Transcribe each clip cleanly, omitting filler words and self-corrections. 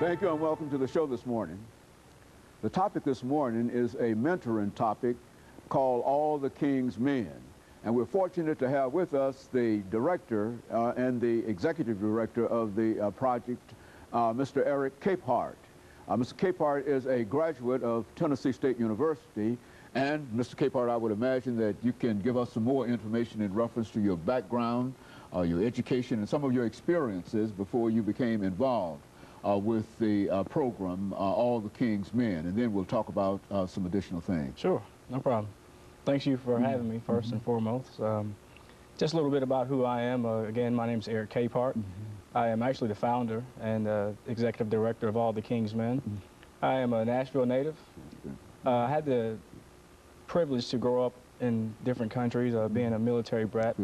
Thank you and welcome to the show this morning. The topic this morning is a mentoring topic called All the King's Men. And we're fortunate to have with us the director and the executive director of the project, Mr. ECaphart. Mr. ECaphart is a graduate of Tennessee State University. And Mr. ECaphart, I would imagine that you can give us some more information in reference to your background, your education, and some of your experiences before you became involved with the program, All the King's Men, and then we'll talk about some additional things. Sure, no problem. Thanks you for having me, first and foremost. Just a little bit about who I am. Again, my name is ECaphart. I am actually the founder and executive director of All the King's Men. I am a Nashville native. I had the privilege to grow up in different countries, being a military brat.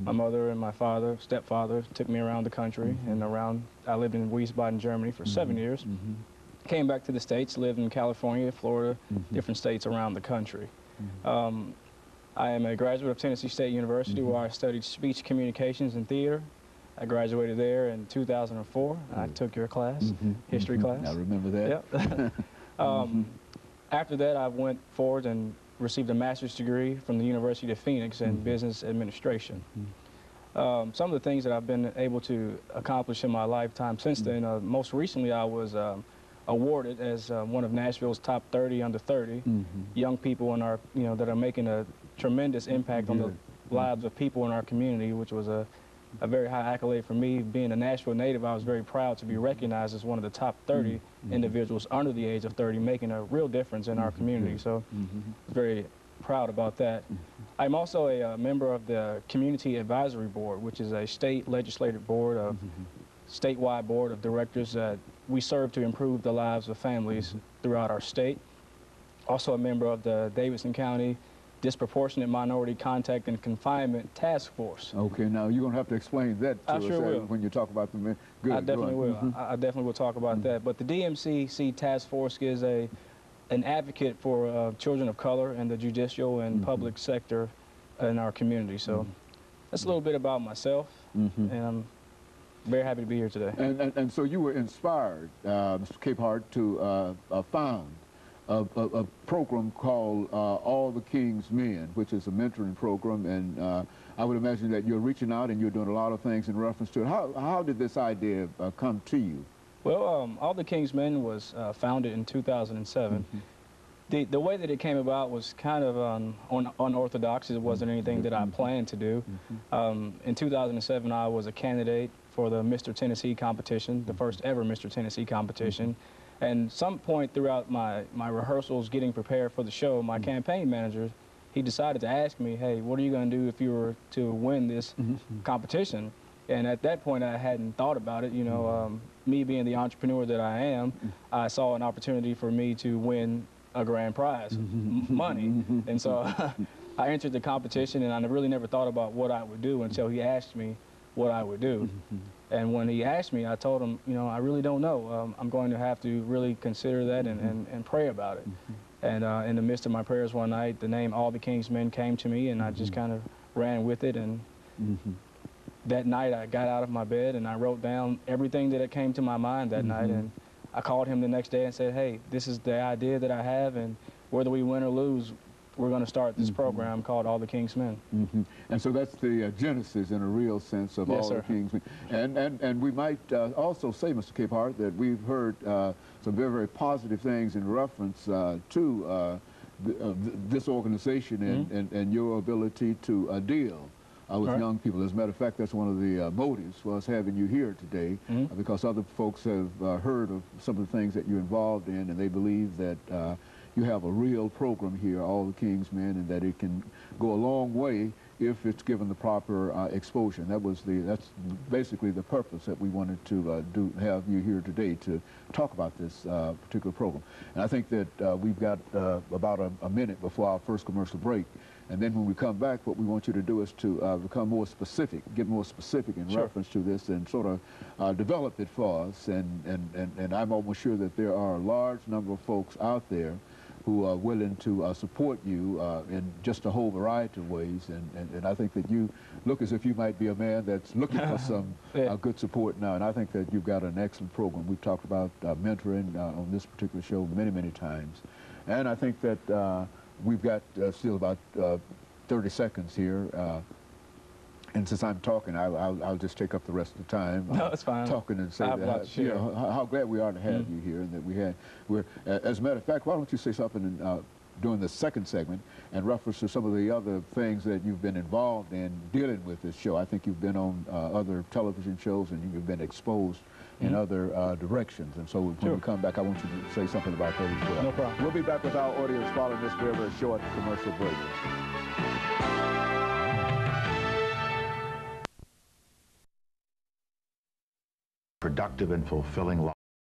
My mother and my father, stepfather, took me around the country and around. I lived in Wiesbaden, Germany for 7 years. Came back to the States, lived in California, Florida, different states around the country. I am a graduate of Tennessee State University where I studied speech communications and theater. I graduated there in 2004. I took your class, history class. I remember that. Yep. After that, I went forward and received a master's degree from the University of Phoenix in business administration. Some of the things that I've been able to accomplish in my lifetime since then, most recently I was awarded as one of Nashville's top 30 under 30 young people in our, that are making a tremendous impact on the lives of people in our community, which was a very high accolade for me. Being a Nashville native, I was very proud to be recognized as one of the top 30 individuals under the age of 30, making a real difference in our community. So I was very proud about that. I'm also a member of the Community Advisory Board, which is a state legislative board, a statewide board of directors that we serve to improve the lives of families throughout our state. Also a member of the Davidson County Disproportionate Minority Contact and Confinement Task Force. Okay, now you're going to have to explain that to us when you talk about the men. Good, I definitely will. I definitely will talk about that. But the DMCC Task Force is an advocate for children of color in the judicial and public sector in our community. So that's a little bit about myself, and I'm very happy to be here today. And so you were inspired, Mr. ECaphart, to found a program called All the King's Men, which is a mentoring program, and I would imagine that you're reaching out and you're doing a lot of things in reference to it. How did this idea come to you? Well, All the King's Men was founded in 2007. The way that it came about was kind of unorthodox. It wasn't anything that I planned to do. In 2007, I was a candidate for the Mr. Tennessee competition, the first ever Mr. Tennessee competition. And some point throughout my rehearsals, getting prepared for the show, my campaign manager, he decided to ask me, hey, what are you going to do if you were to win this competition? And at that point, I hadn't thought about it. Me being the entrepreneur that I am, I saw an opportunity for me to win a grand prize, money. And so I entered the competition, and I really never thought about what I would do until he asked me what I would do. And when he asked me, I told him, I really don't know. I'm going to have to really consider that and pray about it. And in the midst of my prayers one night, the name All the King's Men came to me, and I just kind of ran with it. And that night, I got out of my bed, and I wrote down everything that came to my mind that night. And I called him the next day and said, hey, this is the idea that I have, and whether we win or lose, we're going to start this program called All the King's Men. And so that's the genesis in a real sense of All the King's Men. And we might also say, Mr. ECaphart, that we've heard some very, very positive things in reference to this organization and your ability to deal with young people. As a matter of fact, that's one of the motives for us having you here today, because other folks have heard of some of the things that you're involved in, and they believe that you have a real program here, All the King's Men, and that it can go a long way if it's given the proper exposure. And that's basically the purpose that we wanted to have you here today to talk about this particular program. And I think that we've got about a minute before our first commercial break. And then when we come back, what we want you to do is to become more specific, get more specific in reference to this, and sort of develop it for us. And I'm almost sure that there are a large number of folks out there who are willing to support you in just a whole variety of ways. And I think that you look as if you might be a man that's looking for some good support now. And I think that you've got an excellent program. We've talked about mentoring on this particular show many, many times. And I think that we've got still about 30 seconds here. And since I'm talking, I'll just take up the rest of the time. No, it's fine. Talking and say that, you know, how glad we are to have you here, and that we're, as a matter of fact, why don't you say something during the second segment in reference to some of the other things that you've been involved in dealing with this show. I think you've been on other television shows, and you've been exposed in other directions. And so when we come back, I want you to say something about those as well. No problem. We'll be back with our audience following this very, very short commercial break. Productive and fulfilling life.